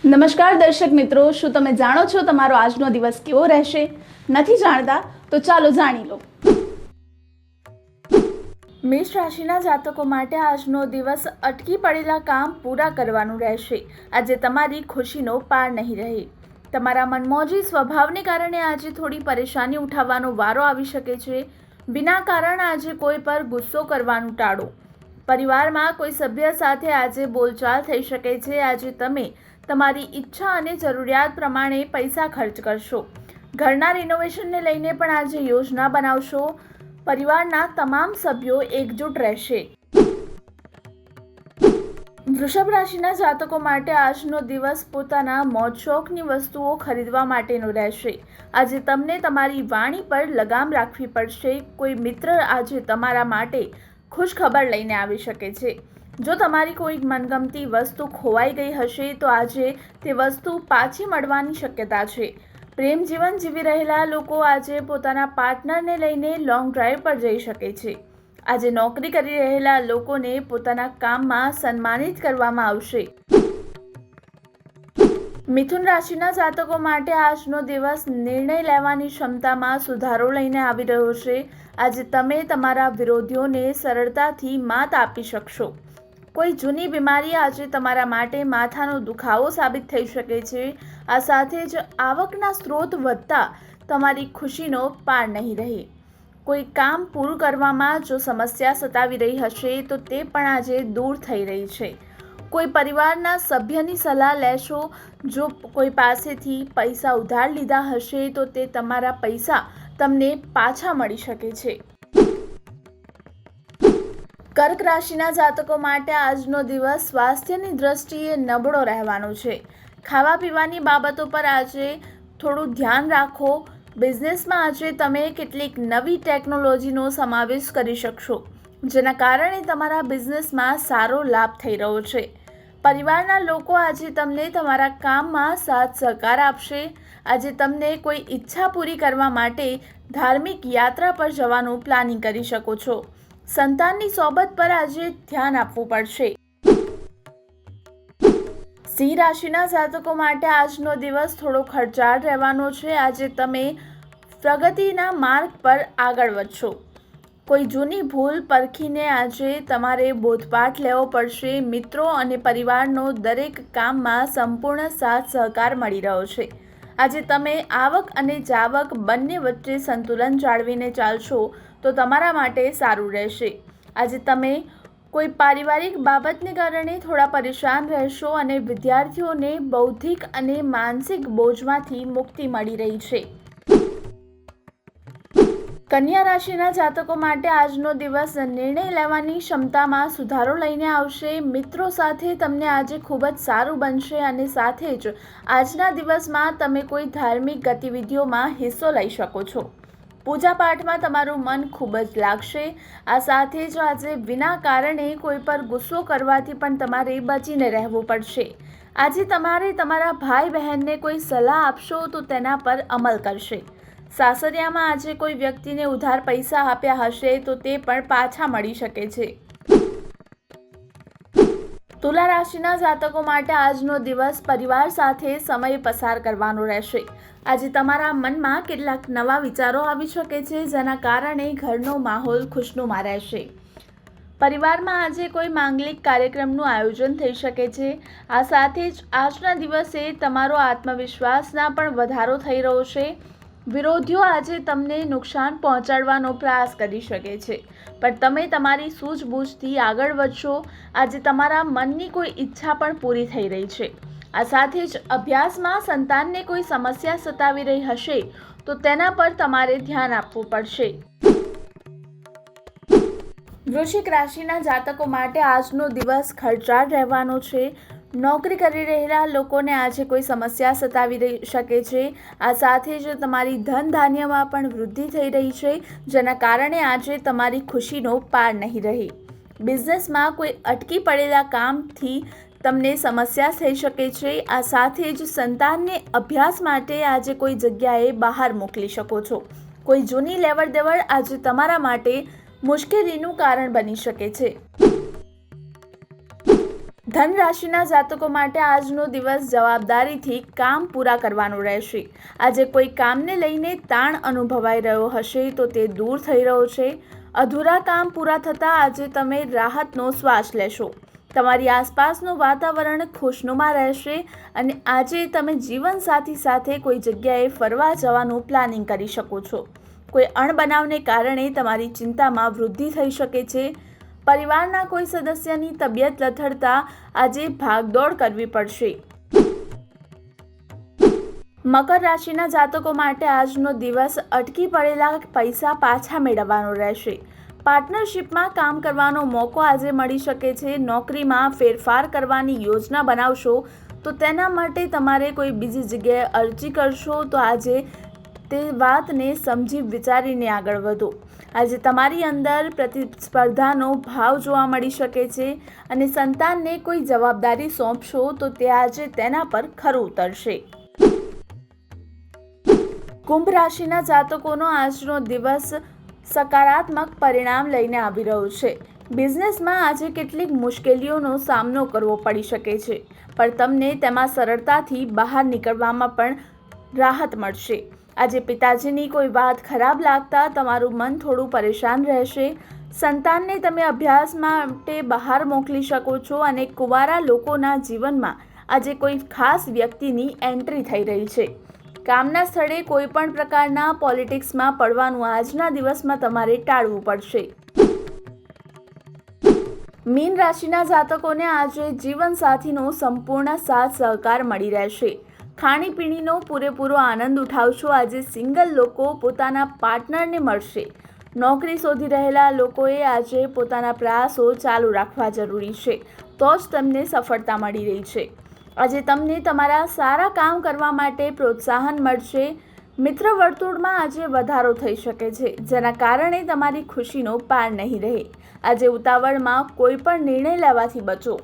નમસ્કાર દર્શક મિત્રો, શું તમે જાણો છો તમારો આજનો દિવસ કેવો રહેશે? નથી જાણતા તો ચાલો જાણી લો. મેષ રાશિના જાતકો માટે આજનો દિવસ અટકી પડેલા કામ પૂરા કરવાનું રહેશે. આજે તમારી ખુશીનો પાર નહીં રહે. તમારા મનમોજી સ્વભાવને કારણે આજે થોડી પરેશાની ઉઠાવવાનો વારો આવી શકે છે. વિના કારણ આજે કોઈ પર ગુસ્સો કરવાનું ટાળો. પરિવારમાં કોઈ સભ્ય સાથે આજે બોલચાલ થઈ શકે છે. આજે તમે તમારી ઈચ્છા અને જરૂરિયાત પ્રમાણે પૈસા ખર્ચ કરશો. ઘરના રિનોવેશનને લઈને પણ આજે યોજના બનાવશો. પરિવારના તમામ સભ્યો એકજૂટ રહેશે. વૃષભ રાશિના જાતકો માટે આજનો દિવસ પોતાના મોજ શોખની વસ્તુઓ ખરીદવા માટેનો રહેશે. આજે તમને તમારી વાણી પર લગામ રાખવી પડશે. કોઈ મિત્ર આજે તમારા માટે ખુશ ખબર લઈને આવી શકે છે. જો તમારી કોઈ મનગમતી વસ્તુ ખોવાઈ ગઈ હશે તો આજે તે વસ્તુ પાછી મળવાની શક્યતા છે. પ્રેમ જીવન જીવી રહેલા લોકો આજે પોતાના પાર્ટનરને લઈને લોંગ ડ્રાઈવ પર જઈ શકે છે. આજે નોકરી કરી રહેલા લોકોને પોતાના કામમાં સન્માનિત કરવામાં આવશે. મિથુન રાશિના જાતકો માટે આજનો દિવસ નિર્ણય લેવાની ક્ષમતામાં સુધારો લઈને આવી રહ્યો છે. આજે તમે તમારા વિરોધીઓને સરળતાથી માત આપી શકશો. કોઈ જૂની બીમારી આજે તમારા માટે માથાનો દુખાવો સાબિત થઈ શકે છે. આ સાથે જ આવકના સ્ત્રોત વધતા તમારી ખુશીનો પાર નહીં રહે. કોઈ કામ પૂરું કરવામાં જો સમસ્યા સતાવી રહી હશે તો તે પણ આજે દૂર થઈ રહી છે. કોઈ પરિવારના સભ્યની સલાહ લેશો. જો કોઈ પાસેથી પૈસા ઉધાર લીધા હશે તો તે તમારા પૈસા તમને પાછા મળી શકે છે. કર્ક રાશિના જાતકો માટે આજનો દિવસ સ્વાસ્થ્યની દ્રષ્ટિએ નબળો રહેવાનો છે. ખાવા પીવાની બાબતો પર આજે થોડું ધ્યાન રાખો. બિઝનેસમાં આજે તમે કેટલીક નવી ટેકનોલોજીનો સમાવેશ કરી શકશો, જેના કારણે તમારા બિઝનેસમાં સારો લાભ થઈ રહ્યો છે. પરિવારના લોકો આજે તમને તમારા કામમાં સાથ સહકાર આપશે. આજે તમને કોઈ ઈચ્છા પૂરી કરવા માટે ધાર્મિક યાત્રા પર જવાનું પ્લાનિંગ કરી શકો છો. સંતાનની સોબત પર આજે ધ્યાન આપવું પડશે. સિંહ રાશિના જાતકો માટે આજનો દિવસ થોડો ખર્ચાળ રહેવાનો છે. આજે તમે પ્રગતિના માર્ગ પર આગળ વધશો. કોઈ જૂની ભૂલ પરખીને આજે તમારે બોધપાઠ લેવો પડશે. મિત્રો અને પરિવારનો દરેક કામમાં સંપૂર્ણ સાથ સહકાર મળી રહ્યો છે. આજે તમે આવક અને જાવક બંને વચ્ચે સંતુલન જાળવીને ચાલશો તો તમારા માટે સારું રહેશે. આજે તમે કોઈ પારિવારિક બાબતને કારણે થોડા પરેશાન રહેશો અને વિદ્યાર્થીઓને બૌદ્ધિક અને માનસિક બોજમાંથી મુક્તિ મળી રહી છે. કન્યા રાશિના જાતકો માટે આજનો દિવસ નિર્ણય લેવાની ક્ષમતામાં સુધારો લઈને આવશે. મિત્રો સાથે તમને આજે ખૂબ જ સારું બનશે અને સાથે જ આજના દિવસમાં તમે કોઈ ધાર્મિક ગતિવિધિઓમાં હિસ્સો લઈ શકો છો. પૂજા પાઠમાં તમારું મન ખૂબ જ લાગશે. આ સાથે જ આજે વિના કારણે કોઈ પર ગુસ્સો કરવાથી પણ તમારે બચીને રહેવું પડશે. આજે તમારે તમારા ભાઈ બહેનને કોઈ સલાહ આપશો તો તેના પર અમલ કરશે. સાસરિયામાં આજે કોઈ વ્યક્તિને ઉધાર પૈસા આપ્યા હશે તો તે પણ પાછા મળી શકે છે. તુલા રાશિના જાતકો માટે આજનો દિવસ પરિવાર સાથે સમય પસાર કરવાનો રહેશે. આજે તમારા મનમાં કેટલાક નવા વિચારો આવી શકે છે, જેના કારણે ઘરનો માહોલ ખુશનુમા રહેશે. પરિવારમાં આજે કોઈ માંગલિક કાર્યક્રમનું આયોજન થઈ શકે છે. આ સાથે જ આજના દિવસે તમારો આત્મવિશ્વાસના પણ વધારો થઈ રહ્યો છે. વિરોધીઓ આજે તમને નુકસાન પહોંચાડવાનો પ્રયાસ કરી શકે છે, પણ તમે તમારી સૂઝબૂછથી આગળ વધશો. આજે તમારા મનની કોઈ ઈચ્છા પણ પૂરી થઈ રહી છે. આ સાથે જ અભ્યાસમાં સંતાનને કોઈ સમસ્યા સતાવી રહી હશે તો તેના પર તમારે ધ્યાન આપવું પડશે. વૃશ્ચિક રાશિના જાતકો માટે આજનો દિવસ ખર્ચાળ રહેવાનો છે. નોકરી કરી રહેલા લોકોને આજે કોઈ સમસ્યા સતાવી રહી શકે છે. આ સાથે જ તમારી ધન ધાન્યમાં પણ વૃદ્ધિ થઈ રહી છે, જેના કારણે આજે તમારી ખુશીનો પાર નહીં રહે. બિઝનેસમાં કોઈ અટકી પડેલા કામથી તમને સમસ્યા થઈ શકે છે. આ સાથે જ સંતાનને અભ્યાસ માટે આજે કોઈ જગ્યાએ બહાર મોકલી શકો છો. કોઈ જૂની લેવડ દેવડ આજે તમારા માટે મુશ્કેલીનું કારણ બની શકે છે. ધન રાશિના જાતકો માટે આજનો દિવસ જવાબદારીથી કામ પૂરા કરવાનું રહેશે. આજે કોઈ કામને લઈને તાણ અનુભવાઈ રહ્યો હશે તો તે દૂર થઈ રહ્યો છે. અધૂરા કામ પૂરા થતાં આજે તમે રાહતનો શ્વાસ લેશો. તમારી આસપાસનું વાતાવરણ ખુશનુમા રહેશે અને આજે તમે જીવનસાથી સાથે કોઈ જગ્યાએ ફરવા જવાનું પ્લાનિંગ કરી શકો છો. કોઈ અણબનાવને કારણે તમારી ચિંતામાં વૃદ્ધિ થઈ શકે છે. પરિવારના કોઈ સદસ્યની તબિયત લથડતા આજે ભાગદોડ કરવી પડશે. મકર રાશિના જાતકો માટે આજનો દિવસ અટકી પડેલા પૈસા પાછા મેળવવાનો રહેશે. પાર્ટનરશિપમાં કામ કરવાનો મોકો આજે મળી શકે છે. નોકરીમાં ફેરફાર કરવાની યોજના બનાવશો તો તેના માટે તમારે કોઈ બીજી જગ્યાએ અરજી કરશો તો આજે તે વાતને સમજી વિચારીને આગળ વધો. આજે તમારી અંદર પ્રતિસ્પર્ધાનો ભાવ જોવા મળી શકે છે અને સંતાનને કોઈ જવાબદારી સોંપશો તો તે આજે તેના પર ખરું ઉતરશે. કુંભ રાશિના જાતકોનો આજનો દિવસ સકારાત્મક પરિણામ લઈને આવી રહ્યો છે. બિઝનેસમાં આજે કેટલીક મુશ્કેલીઓનો સામનો કરવો પડી શકે છે, પણ તમને તેમાં સરળતાથી બહાર નીકળવામાં પણ રાહત મળશે. આજે પિતાજીની કોઈ વાત ખરાબ લાગતા તમારું મન થોડું પરેશાન રહેશે. સંતાનને તમે અભ્યાસ માટે બહાર મોકલી શકો છો અને કુંવારા લોકોના જીવનમાં આજે કોઈ ખાસ વ્યક્તિની એન્ટ્રી થઈ રહી છે. કામના સ્થળે કોઈ પણ પ્રકારના પોલિટિક્સમાં પડવાનું આજના દિવસમાં તમારે ટાળવું પડશે. મીન રાશિના જાતકોને આજે જીવનસાથીનો સંપૂર્ણ સાથ સહકાર મળી રહેશે. ખાણીપીણીનો પૂરેપૂરો આનંદ ઉઠાવશો. આજે સિંગલ લોકો પોતાના પાર્ટનરને મળશે. નોકરી શોધી રહેલા લોકોએ આજે પોતાના પ્રયાસો ચાલુ રાખવા જરૂરી છે, તો જ તેમને સફળતા મળી રહી છે. આજે તમને તમારા સારા કામ કરવા માટે પ્રોત્સાહન મળશે. મિત્ર વર્તુળમાં આજે વધારો થઈ શકે છે, જેના કારણે તમારી ખુશીનો પાર નહીં રહે. આજે ઉતાવળમાં કોઈ પણ નિર્ણય લેવાથી બચો.